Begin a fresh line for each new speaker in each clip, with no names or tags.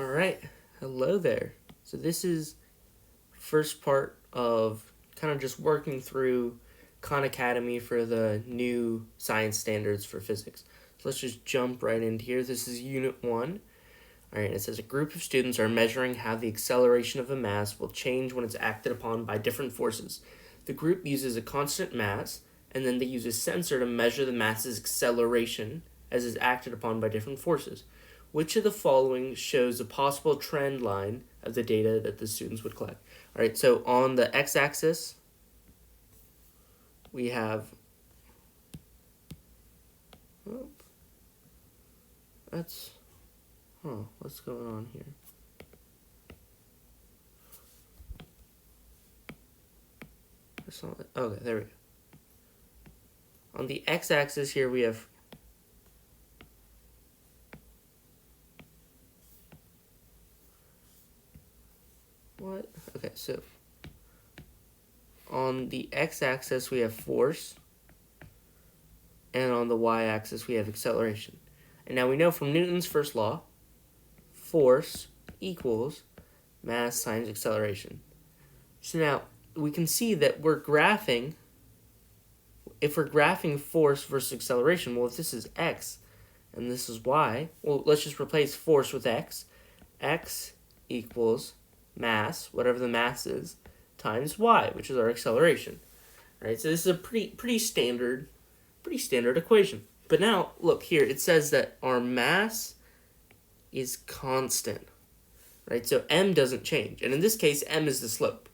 All right, hello there. So this is first part of kind of just working through Khan Academy for the new science standards for physics. So let's just jump right into here. This is Unit 1. All right, it says a group of students are measuring how the acceleration of a mass will change when it's acted upon by different forces. The group uses a constant mass, and then they use a sensor to measure the mass's acceleration as is acted upon by different forces. Which of the following shows a possible trend line of the data that the students would collect? All right, so on the x-axis, we have, what's going on here? Okay, there we go. On the x-axis here, we have Okay, so on the x-axis, we have force, and on the y-axis, we have acceleration. And now we know from Newton's first law, force equals mass times acceleration. So now we can see that if we're graphing force versus acceleration, well, if this is x and this is y, well, let's just replace force with x. X equals mass, whatever the mass is, times y, which is our acceleration. Right? So this is a pretty standard equation. But now, look here, it says that our mass is constant. Right? So m doesn't change. And in this case, m is the slope.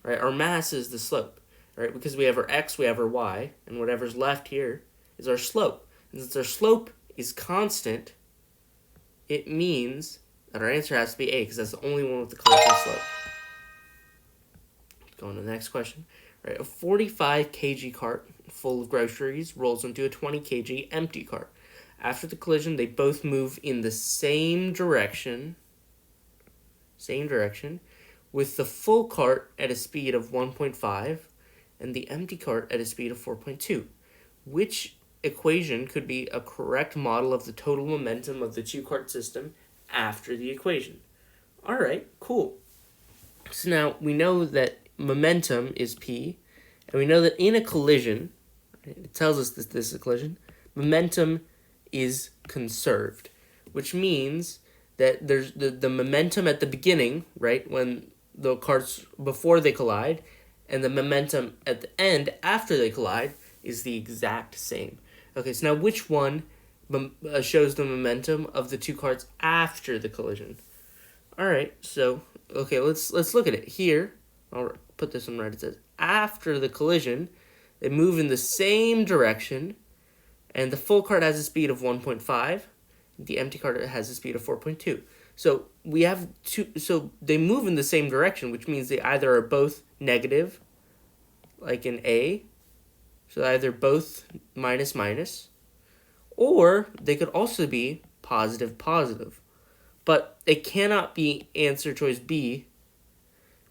Right? Our mass is the slope. Right? Because we have our x, we have our y, and whatever's left here is our slope. And since our slope is constant, it means that our answer has to be A, because that's the only one with the constant slope. Going to the next question. Right, a 45 kg cart full of groceries rolls into a 20 kg empty cart. After the collision, they both move in the same direction, with the full cart at a speed of 1.5 and the empty cart at a speed of 4.2. Which equation could be a correct model of the total momentum of the two-cart system after the equation? All right, cool. So now we know that momentum is P, and we know that in a collision, it tells us that this is a collision, momentum is conserved, which means that there's the momentum at the beginning, right, when the carts, before they collide, and the momentum at the end after they collide is the exact same. Okay, so now which one shows the momentum of the two carts after the collision? All right, so okay, let's look at it here. I'll put this one right. It says after the collision, they move in the same direction, and the full cart has a speed of 1.5. The empty cart has a speed of 4.2. So we have two. So they move in the same direction, which means they either are both negative, like in A. So either both minus minus, or they could also be positive positive. But it cannot be answer choice B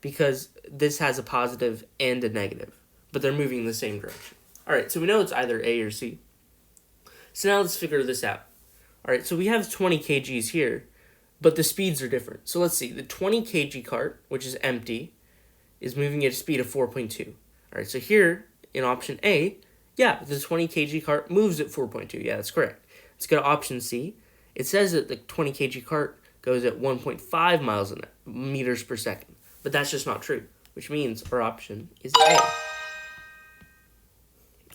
because this has a positive and a negative, but they're moving in the same direction. All right, so we know it's either A or C. So now let's figure this out. All right, so we have 20 kgs here, but the speeds are different. So let's see, the 20 kg cart, which is empty, is moving at a speed of 4.2. All right, so here in option A, yeah, the 20 kg cart moves at 4.2. Yeah, that's correct. Let's go to option C. It says that the 20 kg cart goes at 1.5 meters per second. But that's just not true, which means our option is A.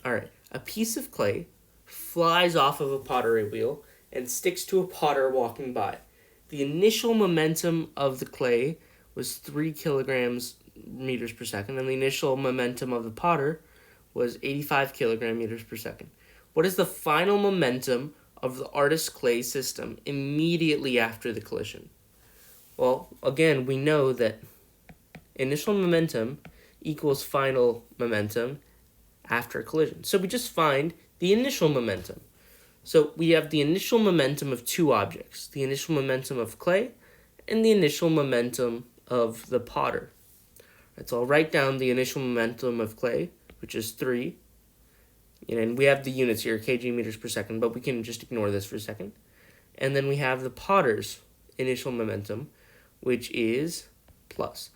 All right, a piece of clay flies off of a pottery wheel and sticks to a potter walking by. The initial momentum of the clay was 3 kilograms meters per second, and the initial momentum of the potter was 85 kilogram meters per second. What is the final momentum of the artist's clay system immediately after the collision? Well, again, we know that initial momentum equals final momentum after a collision. So we just find the initial momentum. So we have the initial momentum of two objects, the initial momentum of clay and the initial momentum of the potter. Right, so I'll write down the initial momentum of clay, which is 3. And we have the units here, kg meters per second, but we can just ignore this for a second. And then we have the potter's initial momentum, which is plus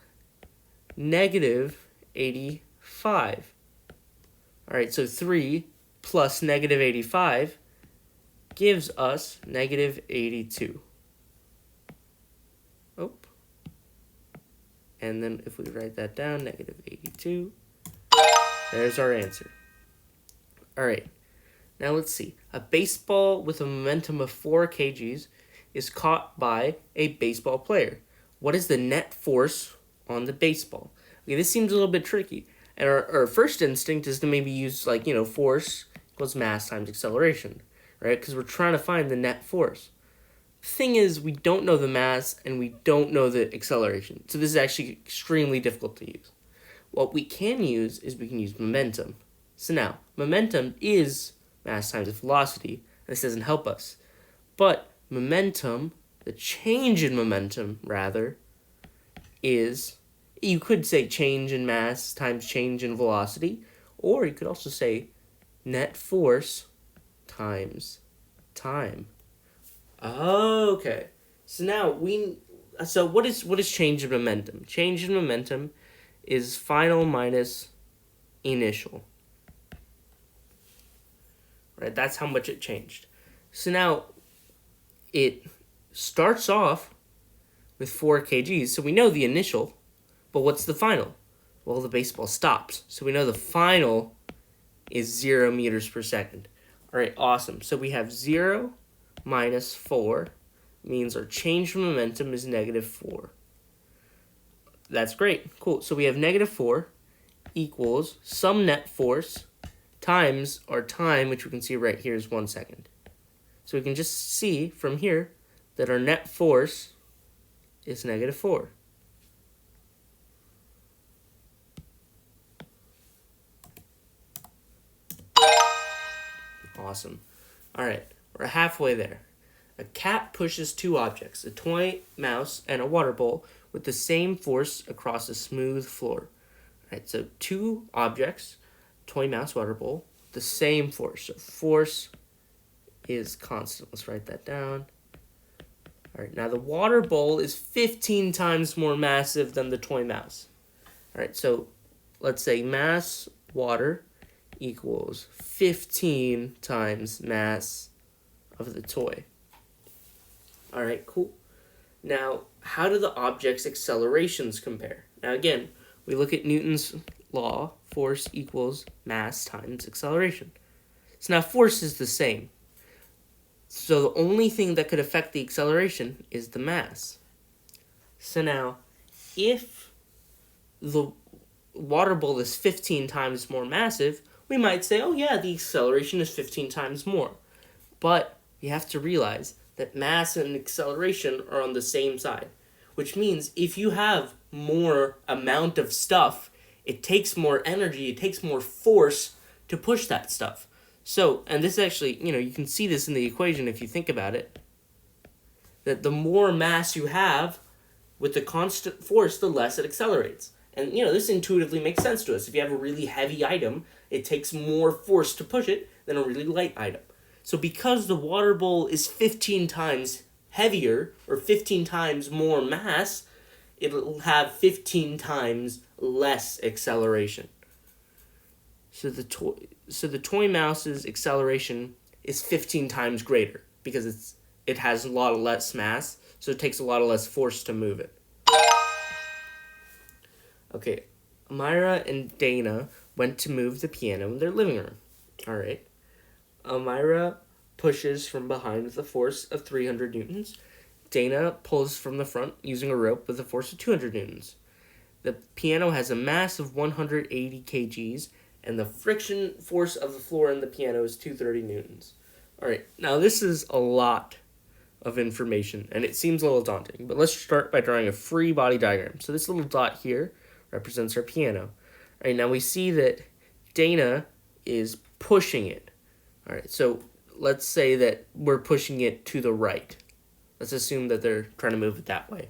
negative 85. All right, so 3 plus negative 85 gives us negative 82. Oh. And then if we write that down, negative 82, there's our answer. All right, now let's see. A baseball with a momentum of 4 kgs is caught by a baseball player. What is the net force on the baseball? Okay, this seems a little bit tricky. And our first instinct is to maybe use, like, force equals mass times acceleration, right? Because we're trying to find the net force. The thing is, we don't know the mass and we don't know the acceleration. So this is actually extremely difficult to use. What we can use is we can use momentum. So now, momentum is mass times velocity, and this doesn't help us. But momentum, the change in momentum, rather, is, you could say change in mass times change in velocity, or you could also say net force times time. Okay. So now what is change in momentum? Change in momentum is final minus initial. Right? That's how much it changed. So now it starts off with 4 kgs, so we know the initial, but what's the final? Well, the baseball stops, so we know the final is 0 meters per second. All right, awesome. So we have 0 minus 4 means our change in momentum is negative 4. That's great. Cool. So we have negative 4 equals some net force times our time, which we can see right here is 1 second. So we can just see from here that our net force is negative 4. Awesome. All right, we're halfway there. A cat pushes 2 objects, a toy mouse and a water bowl, with the same force across a smooth floor. All right, so 2 objects, toy mouse, water bowl, the same force. So force is constant. Let's write that down. All right, now the water bowl is 15 times more massive than the toy mouse. All right, so let's say mass water equals 15 times mass of the toy. All right, cool. Now, how do the object's accelerations compare? Now, again, we look at Newton's law, force equals mass times acceleration. So now force is the same. So the only thing that could affect the acceleration is the mass. So now, if the water bowl is 15 times more massive, we might say, oh yeah, the acceleration is 15 times more. But you have to realize that mass and acceleration are on the same side, which means if you have more amount of stuff, it takes more energy, it takes more force to push that stuff. So, and this actually, you can see this in the equation if you think about it, that the more mass you have with the constant force, the less it accelerates. And, this intuitively makes sense to us. If you have a really heavy item, it takes more force to push it than a really light item. So because the water bowl is 15 times heavier, or 15 times more mass, it'll have 15 times less acceleration. So the toy mouse's acceleration is 15 times greater because it has a lot of less mass, so it takes a lot of less force to move it. Okay, Amira and Dana went to move the piano in their living room. All right. Amira pushes from behind with a force of 300 newtons. Dana pulls from the front using a rope with a force of 200 newtons. The piano has a mass of 180 kgs, and the friction force of the floor in the piano is 230 newtons. All right, now this is a lot of information, and it seems a little daunting, but let's start by drawing a free body diagram. So this little dot here represents our piano. All right, now we see that Dana is pushing it. All right, so let's say that we're pushing it to the right. Let's assume that they're trying to move it that way.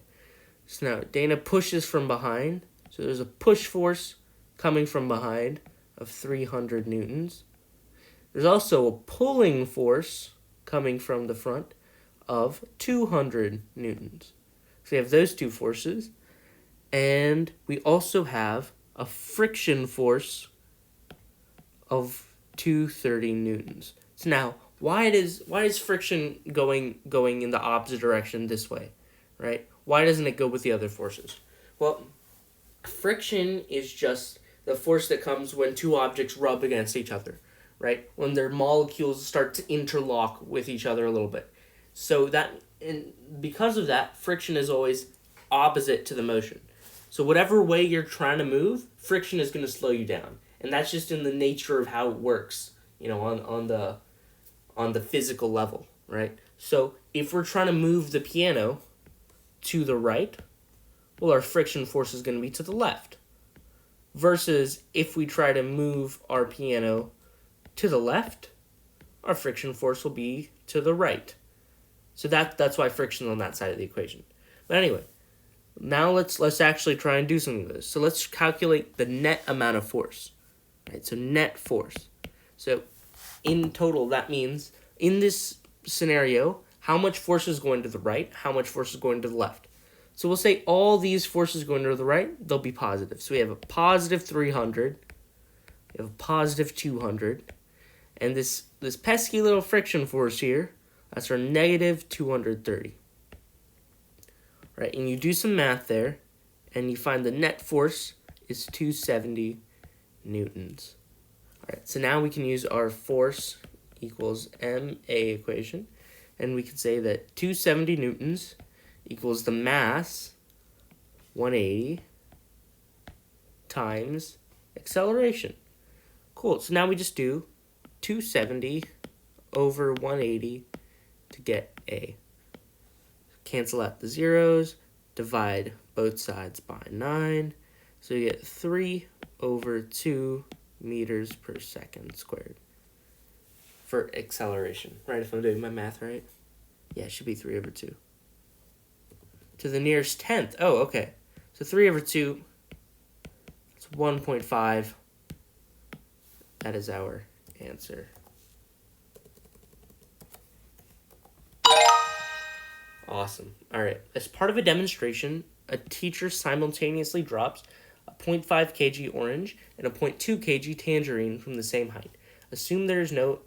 So now Dana pushes from behind. So there's a push force coming from behind of 300 newtons. There's also a pulling force coming from the front of 200 newtons. So we have those two forces, and we also have a friction force of 230 newtons. So now, why is friction going in the opposite direction this way, right? Why doesn't it go with the other forces? Well, friction is just the force that comes when two objects rub against each other, right? When their molecules start to interlock with each other a little bit. So and because of that, friction is always opposite to the motion. So whatever way you're trying to move, friction is going to slow you down. And that's just in the nature of how it works, on the physical level, right? So if we're trying to move the piano to the right, well, our friction force is going to be to the left. Versus if we try to move our piano to the left, our friction force will be to the right. So that's why friction is on that side of the equation. But anyway, now let's actually try and do something with this. So let's calculate the net amount of force. Right? So net force. So in total, that means in this scenario, how much force is going to the right, how much force is going to the left. So we'll say all these forces going to the right, they'll be positive. So we have a positive 300, we have a positive 200, and this pesky little friction force here, that's our negative 230. Right, and you do some math there, and you find the net force is 270 newtons. All right, so now we can use our force equals MA equation, and we can say that 270 newtons equals the mass, 180, times acceleration. Cool, so now we just do 270 over 180 to get A. Cancel out the zeros, divide both sides by 9, so you get 3 over 2 meters per second squared for acceleration. Right, if I'm doing my math right? Yeah, it should be 3 over 2. To the nearest tenth. Oh, okay. So 3 over 2, it's 1.5. That is our answer. Awesome. All right. As part of a demonstration, a teacher simultaneously drops a 0.5 kg orange and a 0.2 kg tangerine from the same height. Assume there is no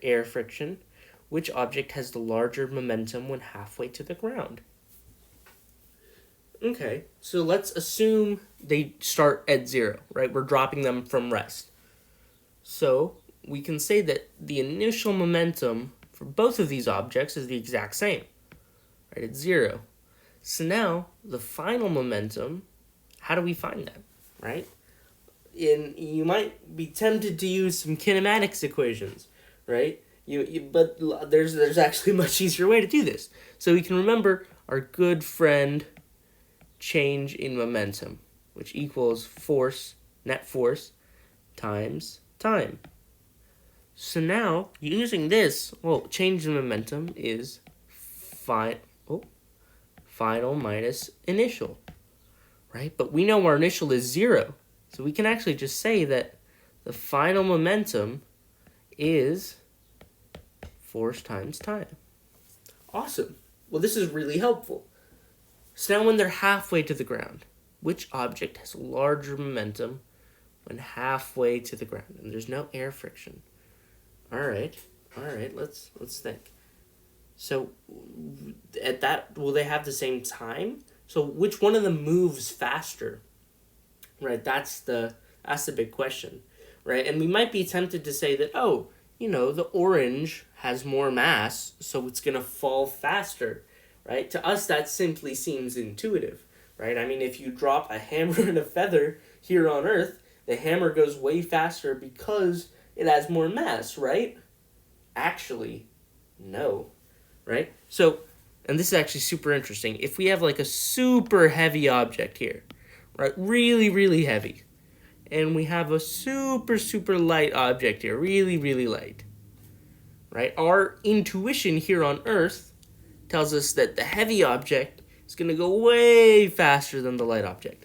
air friction. Which object has the larger momentum when halfway to the ground? Okay, so let's assume they start at 0, right? We're dropping them from rest. So we can say that the initial momentum for both of these objects is the exact same, right? It's 0. So now the final momentum, how do we find that, right? You might be tempted to use some kinematics equations, right? But there's actually a much easier way to do this. So we can remember our good friend change in momentum, which equals force, net force, times time. So now, using this, well, change in momentum is final minus initial, right? But we know our initial is 0, so we can actually just say that the final momentum is force times time. Awesome. Well, this is really helpful. So now when they're halfway to the ground, which object has larger momentum when halfway to the ground? And there's no air friction. All right, let's think. So at that, will they have the same time? So which one of them moves faster? Right, that's the big question, right? And we might be tempted to say that, the orange has more mass, so it's going to fall faster. Right? To us, that simply seems intuitive, right? I mean, if you drop a hammer and a feather here on Earth, the hammer goes way faster because it has more mass, right? Actually, no, right? So, and this is actually super interesting. If we have like a super heavy object here, right? Really, really heavy. And we have a super, super light object here, really, really light, right? Our intuition here on Earth tells us that the heavy object is going to go way faster than the light object.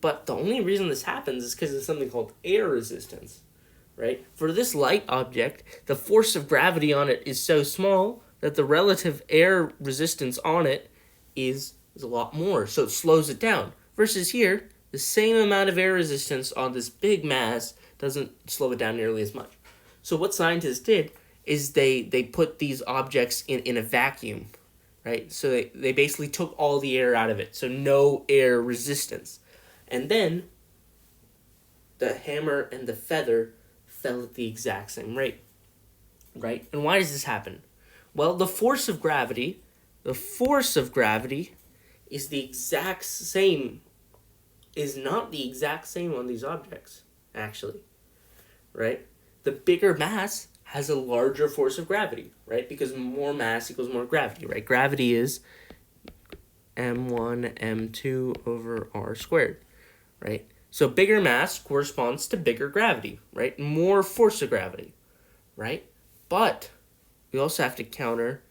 But the only reason this happens is because of something called air resistance, right? For this light object, the force of gravity on it is so small that the relative air resistance on it is a lot more, so it slows it down. Versus here, the same amount of air resistance on this big mass doesn't slow it down nearly as much. So what scientists did is they put these objects in a vacuum, right? So they basically took all the air out of it, so no air resistance. And then the hammer and the feather fell at the exact same rate, right? And why does this happen? Well, the force of gravity is the exact same, is not the exact same on these objects, actually, right? The bigger mass has a larger force of gravity, right? Because more mass equals more gravity, right? Gravity is m1, m2 over r squared, right? So bigger mass corresponds to bigger gravity, right? More force of gravity, right? But we also have to counter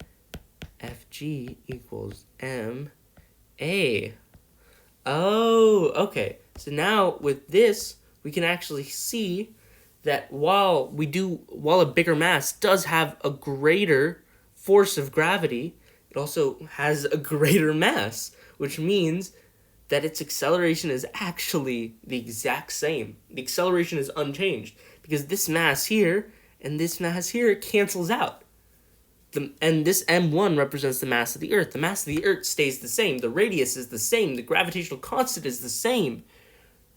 Fg equals ma. Oh, okay. So now with this, we can actually see that while a bigger mass does have a greater force of gravity, it also has a greater mass, which means that its acceleration is actually the exact same. The acceleration is unchanged because this mass here and this mass here cancels out. And this m1 represents the mass of the Earth. The mass of the Earth stays the same. The radius is the same. The gravitational constant is the same.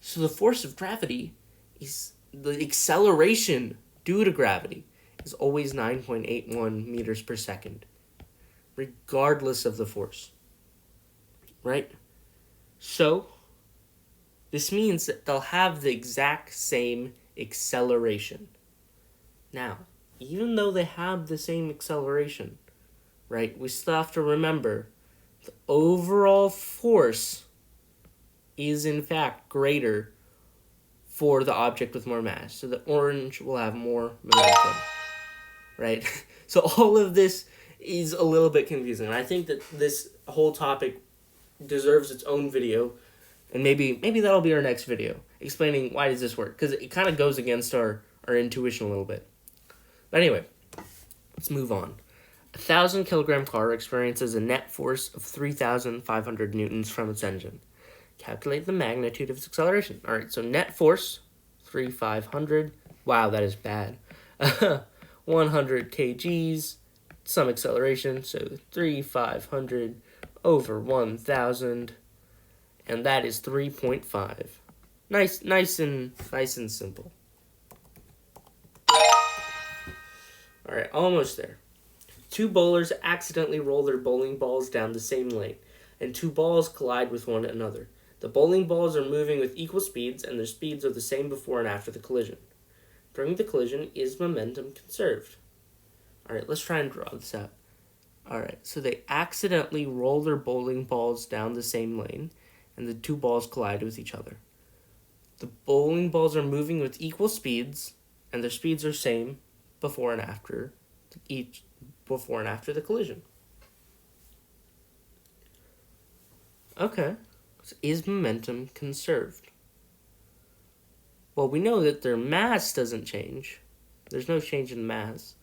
So the force of gravity is the acceleration due to gravity is always 9.81 meters per second, regardless of the force, right? So this means that they'll have the exact same acceleration. Now, even though they have the same acceleration, right, we still have to remember the overall force is in fact greater for the object with more mass. So the orange will have more momentum, right? So all of this is a little bit confusing. And I think that this whole topic deserves its own video. And maybe that'll be our next video, explaining why does this work. Because it kind of goes against our intuition a little bit. But anyway, let's move on. A 1,000-kilogram car experiences a net force of 3,500 newtons from its engine. Calculate the magnitude of its acceleration. All right, so net force, 3,500. Wow, that is bad. 100 kgs, some acceleration, so 3,500 over 1,000, and that is 3.5. Nice and simple. All right, almost there. Two bowlers accidentally roll their bowling balls down the same lane, and two balls collide with one another. The bowling balls are moving with equal speeds, and their speeds are the same before and after the collision. During the collision, is momentum conserved? All right, let's try and draw this out. All right, so they accidentally roll their bowling balls down the same lane, and the two balls collide with each other. The bowling balls are moving with equal speeds, and their speeds are same before and after the collision. Okay. So is momentum conserved? Well, we know that their mass doesn't change. There's no change in mass.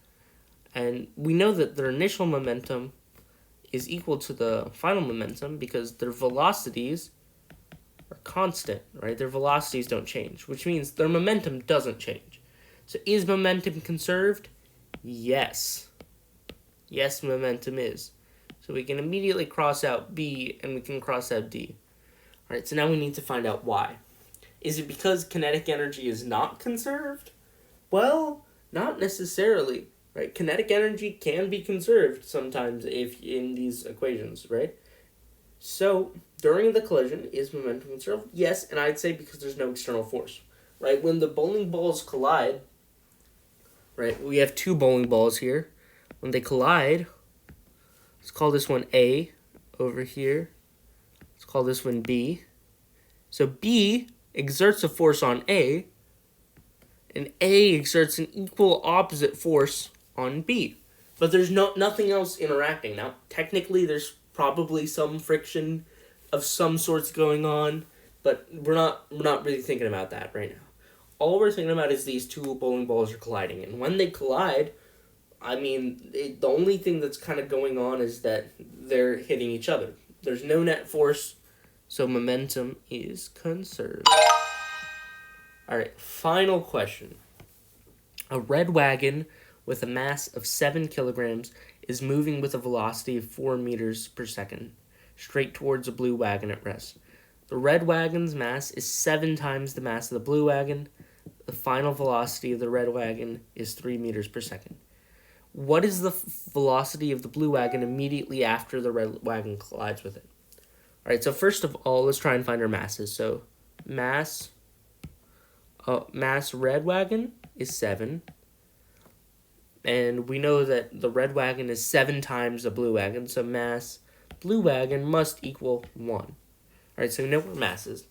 And we know that their initial momentum is equal to the final momentum because their velocities are constant, right? Their velocities don't change, which means their momentum doesn't change. So is momentum conserved? Yes. Yes, momentum is. So we can immediately cross out B and we can cross out D. All right, so now we need to find out why. Is it because kinetic energy is not conserved? Well, not necessarily, right? Kinetic energy can be conserved sometimes if in these equations, right? So during the collision, is momentum conserved? Yes, and I'd say because there's no external force, right? When the bowling balls collide, right, we have two bowling balls here. When they collide, let's call this one A over here. Let's call this one B. So B exerts a force on A, and A exerts an equal opposite force on B. But there's nothing else interacting. Now, technically, there's probably some friction of some sorts going on, but we're not really thinking about that right now. All we're thinking about is these two bowling balls are colliding, and when they collide, I mean, the only thing that's kind of going on is that they're hitting each other. There's no net force, so momentum is conserved. All right, final question. A red wagon with a mass of 7 kilograms is moving with a velocity of 4 meters per second, straight towards a blue wagon at rest. The red wagon's mass is 7 times the mass of the blue wagon. The final velocity of the red wagon is 3 meters per second. What is the velocity of the blue wagon immediately after the red wagon collides with it? All right, so first of all, let's try and find our masses. So mass red wagon is 7. And we know that the red wagon is 7 times the blue wagon, so mass blue wagon must equal 1. All right, so we know what mass is.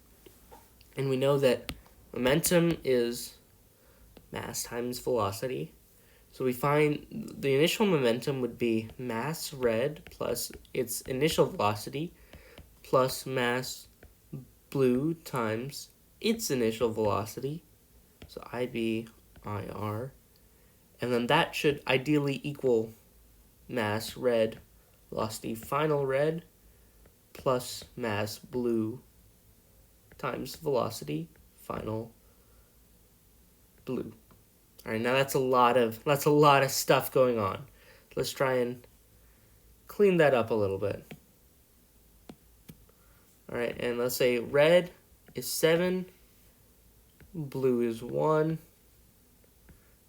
And we know that momentum is mass times velocity. So we find the initial momentum would be mass red plus its initial velocity plus mass blue times its initial velocity. So IB, IR. And then that should ideally equal mass red velocity final red plus mass blue times velocity final blue. All right, now that's a lot of stuff going on. Let's try and clean that up a little bit. All right, and let's say red is 7, blue is 1.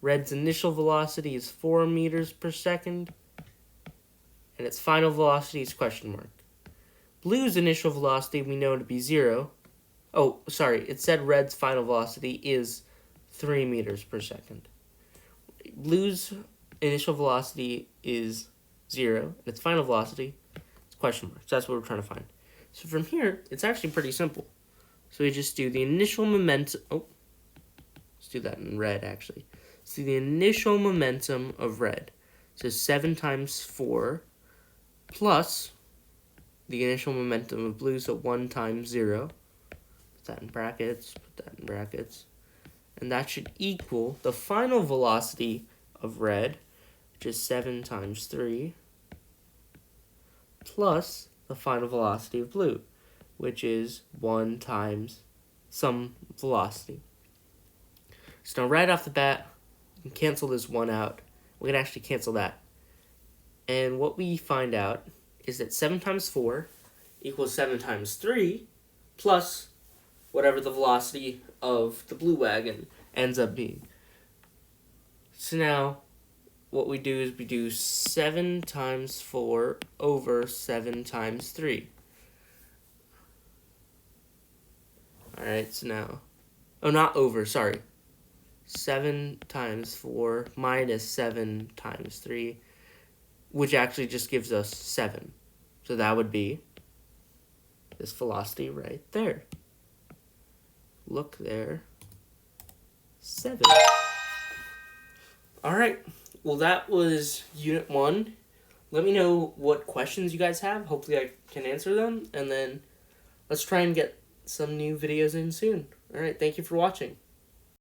Red's initial velocity is 4 meters per second, and its final velocity is question mark. Blue's initial velocity we know to be 0. Oh, sorry, it said red's final velocity is 3 meters per second. Blue's initial velocity is 0, and its final velocity is question mark. So that's what we're trying to find. So from here, it's actually pretty simple. So we just do the initial momentum. Oh, let's do that in red, actually. So the initial momentum of red. So 7 times 4 plus the initial momentum of blue, so 1 times 0. Put that in brackets, And that should equal the final velocity of red, which is 7 times 3, plus the final velocity of blue, which is 1 times some velocity. So now right off the bat, we can cancel this 1 out. We can actually cancel that. And what we find out is that 7 times 4 equals 7 times 3 plus whatever the velocity of the blue wagon ends up being. So now what we do is we do 7 times 4 over 7 times 3. Alright, so now... Oh, not over, sorry. 7 times 4 minus 7 times 3, which actually just gives us 7. So that would be this velocity right there. Look there. 7. Alright, well that was Unit 1. Let me know what questions you guys have. Hopefully I can answer them. And then let's try and get some new videos in soon. Alright, thank you for watching.